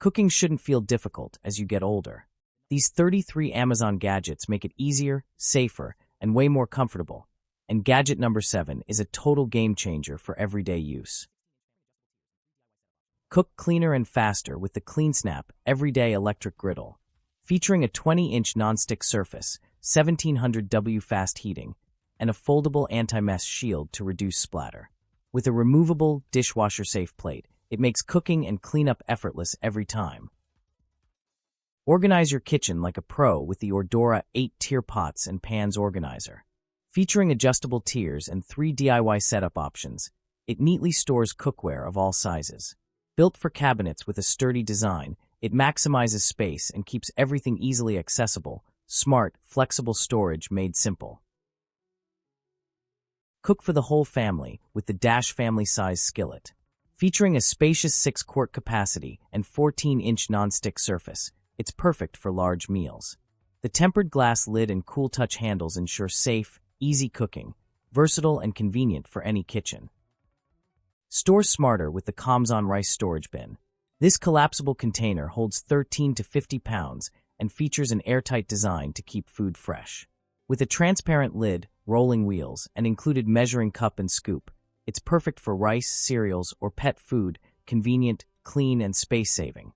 Cooking shouldn't feel difficult as you get older. These 33 Amazon gadgets make it easier, safer, and way more comfortable. And gadget number 7 is a total game changer for everyday use. Cook cleaner and faster with the CleanSnap Everyday Electric Griddle. Featuring a 20-inch nonstick surface, 1700W fast heating, and a foldable anti-mess shield to reduce splatter. With a removable, dishwasher-safe plate, it makes cooking and cleanup effortless every time. Organize your kitchen like a pro with the Ordora 8-tier pots and pans organizer. Featuring adjustable tiers and 3 DIY setup options, it neatly stores cookware of all sizes. Built for cabinets with a sturdy design, it maximizes space and keeps everything easily accessible. Smart, flexible storage made simple. Cook for the whole family with the Dash family-size skillet. Featuring a spacious 6-quart capacity and 14-inch non-stick surface, it's perfect for large meals. The tempered glass lid and cool touch handles ensure safe, easy cooking, versatile and convenient for any kitchen. Store smarter with the Comes-On rice storage bin. This collapsible container holds 13 to 50 pounds and features an airtight design to keep food fresh. With a transparent lid, rolling wheels, and included measuring cup and scoop, it's perfect for rice, cereals, or pet food, convenient, clean, and space-saving.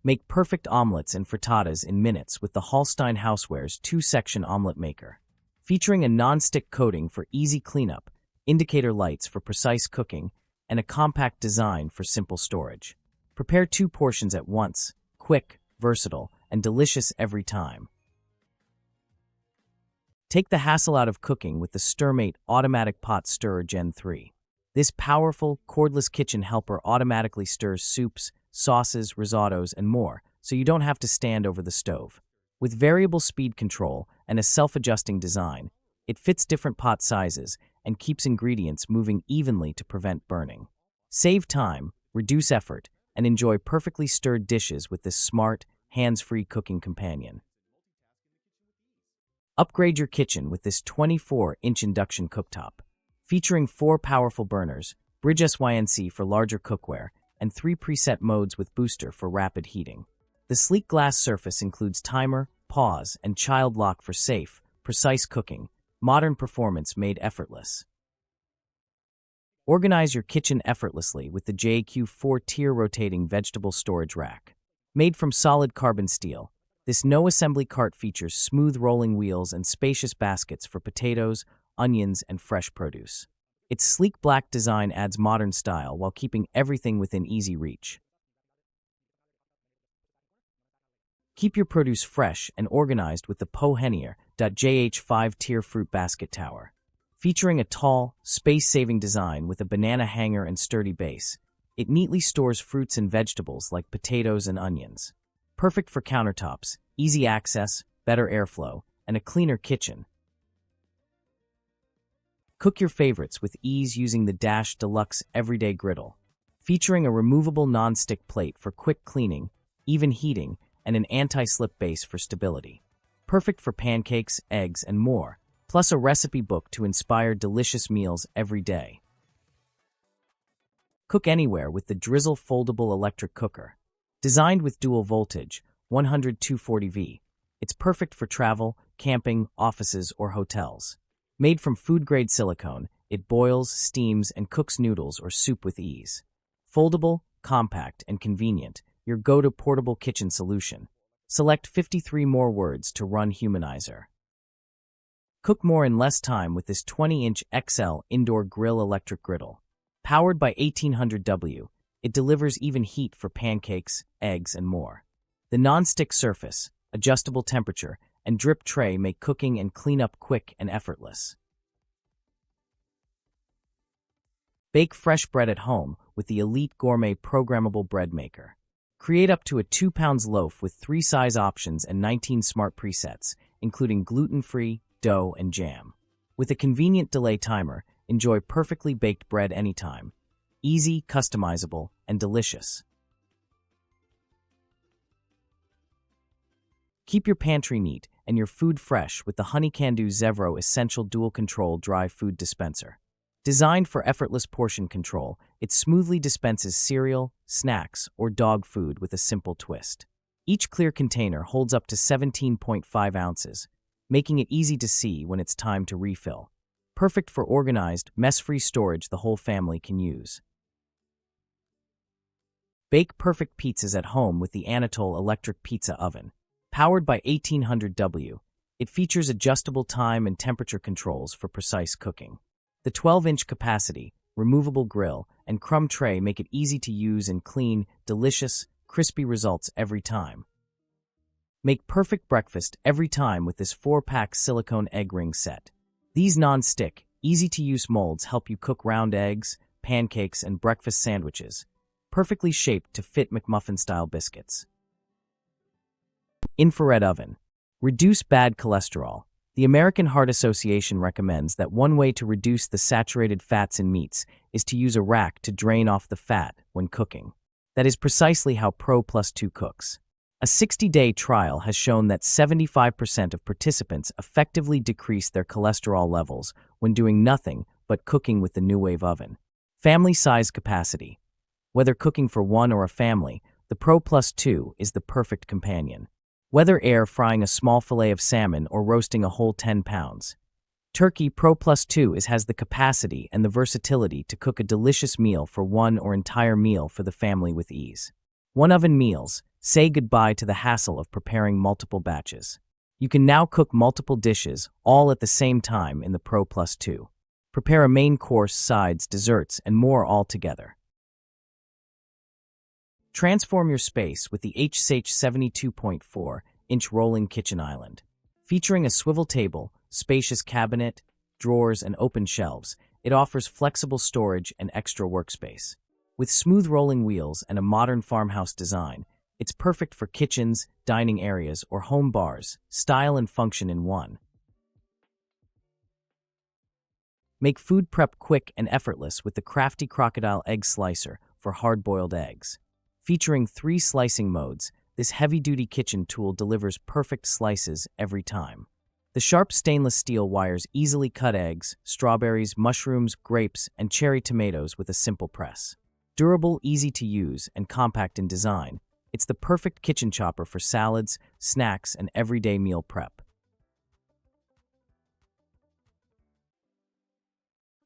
Make perfect omelets and frittatas in minutes with the Holstein Housewares 2-section omelet maker. Featuring a non-stick coating for easy cleanup, indicator lights for precise cooking, and a compact design for simple storage. Prepare 2 portions at once, quick, versatile, and delicious every time. Take the hassle out of cooking with the StirMate Automatic Pot Stirrer Gen 3. This powerful, cordless kitchen helper automatically stirs soups, sauces, risottos, and more, so you don't have to stand over the stove. With variable speed control and a self-adjusting design, it fits different pot sizes and keeps ingredients moving evenly to prevent burning. Save time, reduce effort, and enjoy perfectly stirred dishes with this smart, hands-free cooking companion. Upgrade your kitchen with this 24-inch induction cooktop. Featuring 4 powerful burners, Bridge SYNC for larger cookware, and 3 preset modes with booster for rapid heating. The sleek glass surface includes timer, pause, and child lock for safe, precise cooking, modern performance made effortless. Organize your kitchen effortlessly with the JQ 4-tier rotating vegetable storage rack. Made from solid carbon steel, this no-assembly cart features smooth rolling wheels and spacious baskets for potatoes, onions, and fresh produce. Its sleek black design adds modern style while keeping everything within easy reach. Keep your produce fresh and organized with the Pohenier.jh 5-tier fruit basket tower. Featuring a tall, space-saving design with a banana hanger and sturdy base, it neatly stores fruits and vegetables like potatoes and onions. Perfect for countertops, easy access, better airflow, and a cleaner kitchen. Cook your favorites with ease using the Dash Deluxe Everyday Griddle. Featuring a removable non-stick plate for quick cleaning, even heating, and an anti-slip base for stability. Perfect for pancakes, eggs, and more, plus a recipe book to inspire delicious meals every day. Cook anywhere with the Drizzle Foldable Electric Cooker. Designed with dual voltage, 100-240V, it's perfect for travel, camping, offices, or hotels. Made from food-grade silicone, it boils, steams, and cooks noodles or soup with ease. Foldable, compact, and convenient, your go-to portable kitchen solution. Select 53 more words to run Humanizer. Cook more in less time with this 20-inch XL indoor grill electric griddle. Powered by 1800W, it delivers even heat for pancakes, eggs, and more. The non-stick surface, adjustable temperature, and drip tray make cooking and cleanup quick and effortless. Bake fresh bread at home with the Elite Gourmet Programmable Bread Maker. Create up to a 2-pound loaf with 3 size options and 19 smart presets, including gluten-free, dough, and jam. With a convenient delay timer, enjoy perfectly baked bread anytime. Easy, customizable, and delicious. Keep your pantry neat and your food fresh with the Honey Can Do Zevro Essential Dual Control Dry Food Dispenser. Designed for effortless portion control, it smoothly dispenses cereal, snacks, or dog food with a simple twist. Each clear container holds up to 17.5 ounces, making it easy to see when it's time to refill. Perfect for organized, mess-free storage the whole family can use. Bake perfect pizzas at home with the Anatole electric pizza oven. Powered by 1800W, it features adjustable time and temperature controls for precise cooking. The 12-inch capacity, removable grill, and crumb tray make it easy to use and clean, delicious, crispy results every time. Make perfect breakfast every time with this 4-pack silicone egg ring set. These non-stick, easy-to-use molds help you cook round eggs, pancakes, and breakfast sandwiches, perfectly shaped to fit McMuffin-style biscuits. Infrared oven. Reduce bad cholesterol. The American Heart Association recommends that one way to reduce the saturated fats in meats is to use a rack to drain off the fat when cooking. That is precisely how Pro Plus 2 cooks. A 60-day trial has shown that 75% of participants effectively decrease their cholesterol levels when doing nothing but cooking with the New Wave oven. Family size capacity. Whether cooking for one or a family, the Pro Plus 2 is the perfect companion. Whether air frying a small fillet of salmon or roasting a whole 10 pounds. Turkey Pro Plus 2 has the capacity and the versatility to cook a delicious meal for one or entire meal for the family with ease. One oven meals. Say goodbye to the hassle of preparing multiple batches. You can now cook multiple dishes all at the same time in the Pro Plus 2. Prepare a main course, sides, desserts, and more all together. Transform your space with the HSH 72.4-inch rolling kitchen island. Featuring a swivel table, spacious cabinet, drawers, and open shelves, it offers flexible storage and extra workspace. With smooth rolling wheels and a modern farmhouse design, it's perfect for kitchens, dining areas, or home bars, style and function in one. Make food prep quick and effortless with the crafty crocodile egg slicer for hard-boiled eggs. Featuring 3 slicing modes, this heavy-duty kitchen tool delivers perfect slices every time. The sharp stainless steel wires easily cut eggs, strawberries, mushrooms, grapes, and cherry tomatoes with a simple press. Durable, easy to use, and compact in design, it's the perfect kitchen chopper for salads, snacks, and everyday meal prep.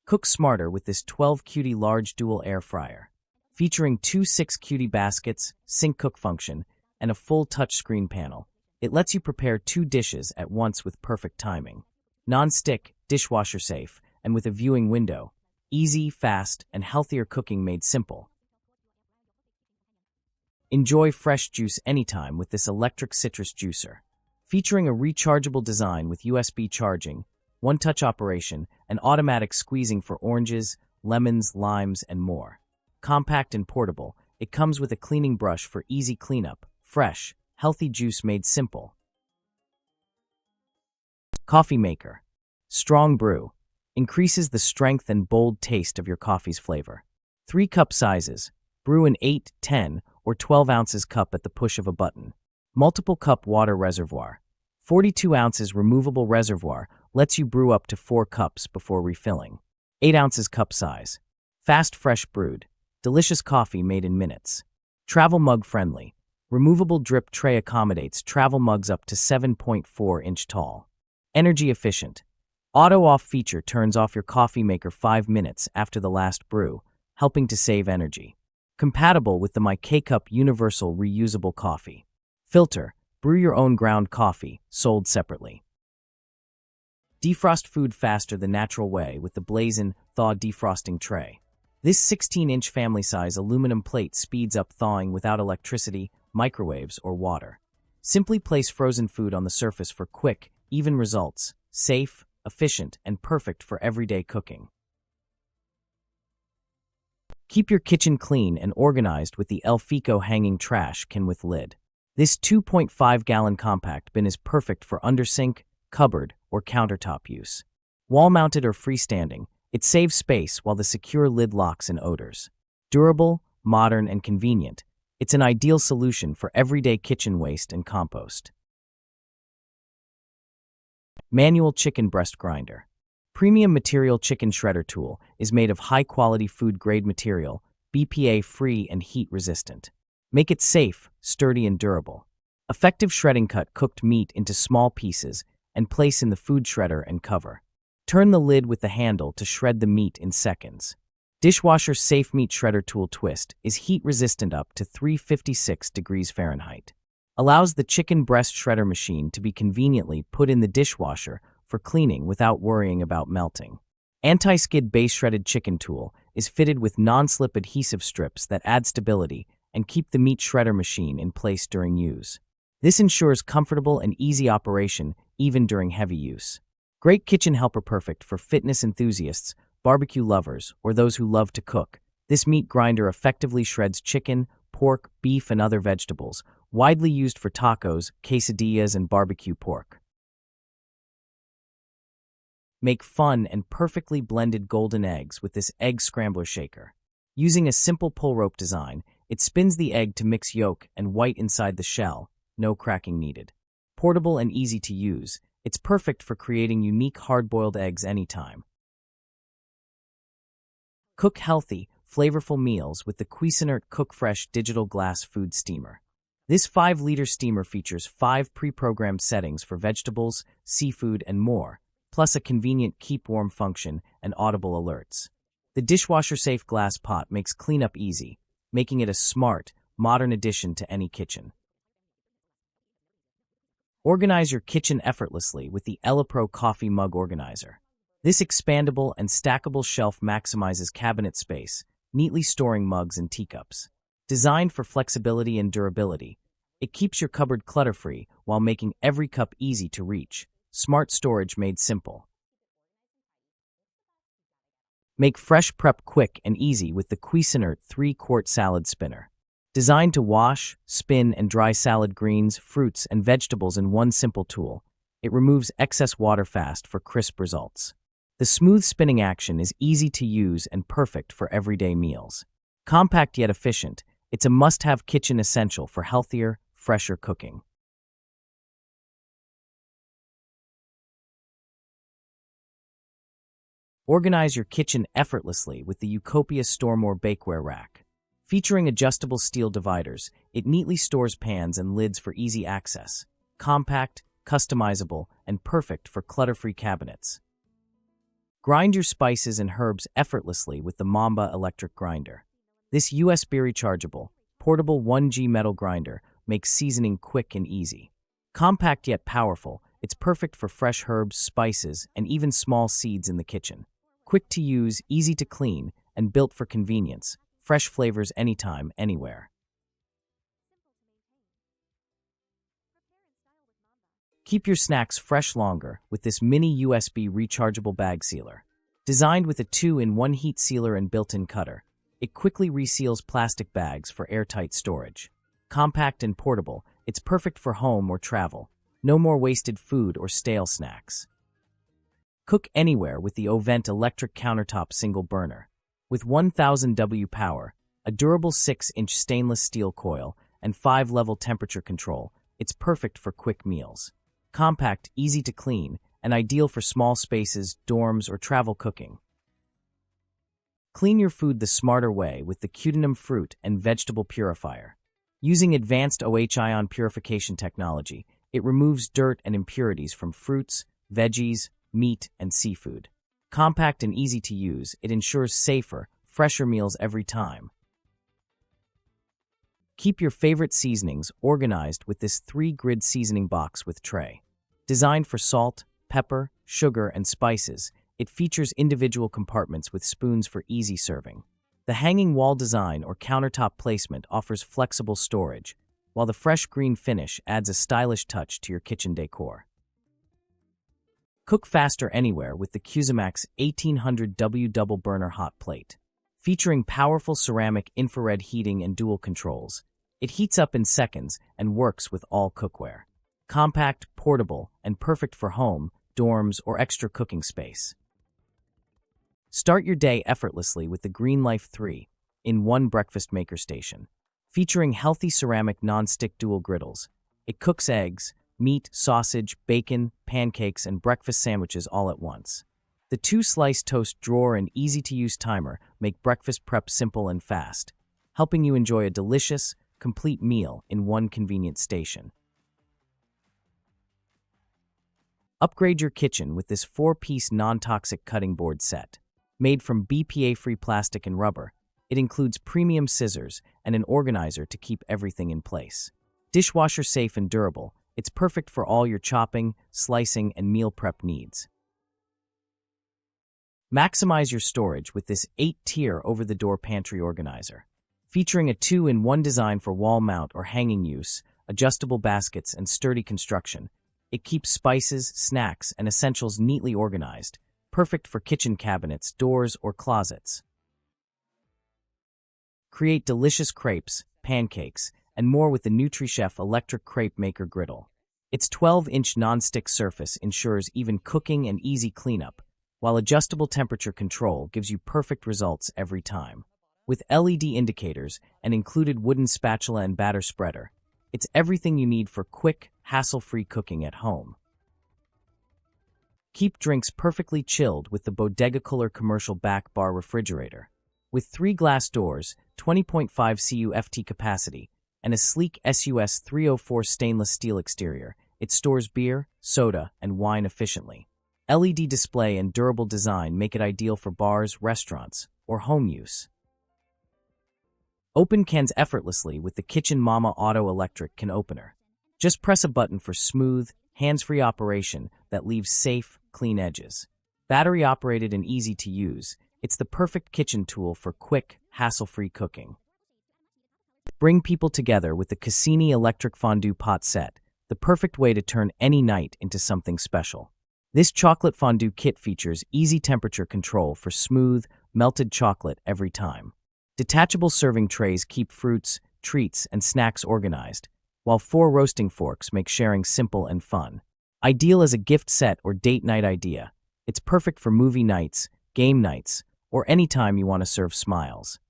Cook smarter with this 12-cutie large dual air fryer. Featuring 2 6-cutie baskets, sync cook function, and a full touchscreen panel, it lets you prepare 2 dishes at once with perfect timing. Non-stick, dishwasher safe, and with a viewing window. Easy, fast, and healthier cooking made simple. Enjoy fresh juice anytime with this electric citrus juicer. Featuring a rechargeable design with USB charging, one-touch operation, and automatic squeezing for oranges, lemons, limes, and more. Compact and portable, it comes with a cleaning brush for easy cleanup, fresh, healthy juice made simple. Coffee maker. Strong brew. Increases the strength and bold taste of your coffee's flavor. 3 cup sizes. Brew in 8, 10, or 12 ounces cup at the push of a button. Multiple cup water reservoir. 42 ounces removable reservoir lets you brew up to 4 cups before refilling. 8 ounces cup size. Fast fresh brewed. Delicious coffee made in minutes. Travel mug friendly. Removable drip tray accommodates travel mugs up to 7.4-inch tall. Energy efficient. Auto off feature turns off your coffee maker 5 minutes after the last brew, helping to save energy. Compatible with the My K-Cup Universal Reusable Coffee. Filter. Brew your own ground coffee, sold separately. Defrost food faster the natural way with the Blazin' Thaw defrosting tray. This 16-inch family-size aluminum plate speeds up thawing without electricity, microwaves, or water. Simply place frozen food on the surface for quick, even results, safe, efficient, and perfect for everyday cooking. Keep your kitchen clean and organized with the El Fico hanging trash can with lid. This 2.5-gallon compact bin is perfect for undersink, cupboard, or countertop use. Wall-mounted or freestanding, it saves space while the secure lid locks in odors. Durable, modern, and convenient, it's an ideal solution for everyday kitchen waste and compost. Manual chicken breast grinder. Premium Material Chicken Shredder Tool is made of high-quality food-grade material, BPA-free and heat-resistant. Make it safe, sturdy, and durable. Effective shredding: cut cooked meat into small pieces and place in the food shredder and cover. Turn the lid with the handle to shred the meat in seconds. Dishwasher Safe Meat Shredder Tool Twist is heat-resistant up to 356 degrees Fahrenheit. Allows the chicken breast shredder machine to be conveniently put in the dishwasher for cleaning without worrying about melting. Anti-skid Base Shredded Chicken Tool is fitted with non-slip adhesive strips that add stability and keep the meat shredder machine in place during use. This ensures comfortable and easy operation even during heavy use. Great kitchen helper, perfect for fitness enthusiasts, barbecue lovers, or those who love to cook. This meat grinder effectively shreds chicken, pork, beef, and other vegetables, widely used for tacos, quesadillas, and barbecue pork. Make fun and perfectly blended golden eggs with this egg scrambler shaker. Using a simple pull rope design, it spins the egg to mix yolk and white inside the shell, no cracking needed. Portable and easy to use, it's perfect for creating unique hard-boiled eggs anytime. Cook healthy, flavorful meals with the Cuisinart Cook Fresh Digital Glass Food Steamer. This 5-liter steamer features 5 pre-programmed settings for vegetables, seafood, and more, plus a convenient keep warm function and audible alerts. The dishwasher-safe glass pot makes cleanup easy, making it a smart, modern addition to any kitchen. Organize your kitchen effortlessly with the EllaPro Coffee Mug Organizer. This expandable and stackable shelf maximizes cabinet space, neatly storing mugs and teacups. Designed for flexibility and durability, it keeps your cupboard clutter-free while making every cup easy to reach. Smart storage made simple. Make fresh prep quick and easy with the Cuisinart 3-quart salad spinner. Designed to wash, spin, and dry salad greens, fruits, and vegetables in one simple tool, it removes excess water fast for crisp results. The smooth spinning action is easy to use and perfect for everyday meals. Compact yet efficient, it's a must-have kitchen essential for healthier, fresher cooking. Organize your kitchen effortlessly with the Utopia Storemore Bakeware Rack. Featuring adjustable steel dividers, it neatly stores pans and lids for easy access. Compact, customizable, and perfect for clutter-free cabinets. Grind your spices and herbs effortlessly with the Mamba electric grinder. This USB rechargeable, portable 1G metal grinder makes seasoning quick and easy. Compact yet powerful, it's perfect for fresh herbs, spices, and even small seeds in the kitchen. Quick to use, easy to clean, and built for convenience. Fresh flavors anytime, anywhere. Keep your snacks fresh longer with this mini USB rechargeable bag sealer. Designed with a 2-in-1 heat sealer and built-in cutter, it quickly reseals plastic bags for airtight storage. Compact and portable, it's perfect for home or travel. No more wasted food or stale snacks. Cook anywhere with the Ovent electric countertop single burner. With 1000 W power, a durable 6-inch stainless steel coil, and 5-level temperature control, it's perfect for quick meals. Compact, easy to clean, and ideal for small spaces, dorms, or travel cooking. Clean your food the smarter way with the Cutinum Fruit and Vegetable Purifier. Using advanced OH-ion purification technology, it removes dirt and impurities from fruits, veggies, meat, and seafood. Compact and easy to use, it ensures safer, fresher meals every time. Keep your favorite seasonings organized with this 3-grid seasoning box with tray. Designed for salt, pepper, sugar, and spices, it features individual compartments with spoons for easy serving. The hanging wall design or countertop placement offers flexible storage, while the fresh green finish adds a stylish touch to your kitchen decor. Cook faster anywhere with the Cuisinart 1800W double burner hot plate. Featuring powerful ceramic infrared heating and dual controls, it heats up in seconds and works with all cookware. Compact, portable, and perfect for home, dorms, or extra cooking space. Start your day effortlessly with the Greenlife 3-in-1 breakfast maker station. Featuring healthy ceramic non-stick dual griddles, it cooks eggs, meat, sausage, bacon, pancakes, and breakfast sandwiches all at once. The two-slice toast drawer and easy-to-use timer make breakfast prep simple and fast, helping you enjoy a delicious, complete meal in one convenient station. Upgrade your kitchen with this 4-piece non-toxic cutting board set. Made from BPA-free plastic and rubber, it includes premium scissors and an organizer to keep everything in place. Dishwasher safe and durable, it's perfect for all your chopping, slicing, and meal prep needs. Maximize your storage with this 8-tier over-the-door pantry organizer. Featuring a 2-in-1 design for wall mount or hanging use, adjustable baskets, and sturdy construction, it keeps spices, snacks, and essentials neatly organized, perfect for kitchen cabinets, doors, or closets. Create delicious crepes, pancakes, and more with the NutriChef electric crepe maker griddle. Its 12-inch non-stick surface ensures even cooking and easy cleanup, while adjustable temperature control gives you perfect results every time. With LED indicators and included wooden spatula and batter spreader, it's everything you need for quick, hassle-free cooking at home. Keep drinks perfectly chilled with the Bodega Cooler commercial back bar refrigerator. With 3 glass doors, 20.5 cu FT capacity, and a sleek SUS 304 stainless steel exterior, it stores beer, soda, and wine efficiently. LED display and durable design make it ideal for bars, restaurants, or home use. Open cans effortlessly with the Kitchen Mama Auto Electric Can Opener. Just press a button for smooth, hands-free operation that leaves safe, clean edges. Battery-operated and easy to use, it's the perfect kitchen tool for quick, hassle-free cooking. Bring people together with the Cassini Electric Fondue Pot Set, the perfect way to turn any night into something special. This chocolate fondue kit features easy temperature control for smooth, melted chocolate every time. Detachable serving trays keep fruits, treats, and snacks organized, while 4 roasting forks make sharing simple and fun. Ideal as a gift set or date night idea, it's perfect for movie nights, game nights, or any time you want to serve smiles.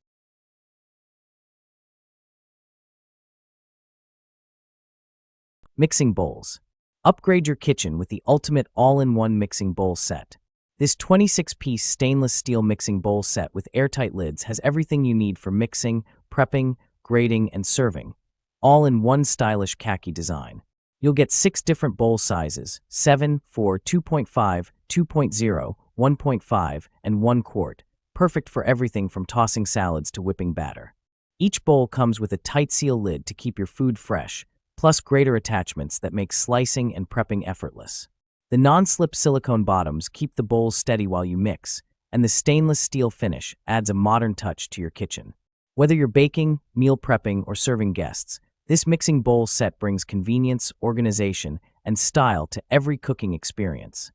Mixing bowls. Upgrade your kitchen with the ultimate all-in-one mixing bowl set. This 26-piece stainless steel mixing bowl set with airtight lids has everything you need for mixing, prepping, grating, and serving, all in one stylish khaki design. You'll get 6 different bowl sizes, 7, 4, 2.5, 2.0, 1.5, and 1 quart, perfect for everything from tossing salads to whipping batter. Each bowl comes with a tight seal lid to keep your food fresh, plus grater attachments that make slicing and prepping effortless. The non-slip silicone bottoms keep the bowls steady while you mix, and the stainless steel finish adds a modern touch to your kitchen. Whether you're baking, meal prepping, or serving guests, this mixing bowl set brings convenience, organization, and style to every cooking experience.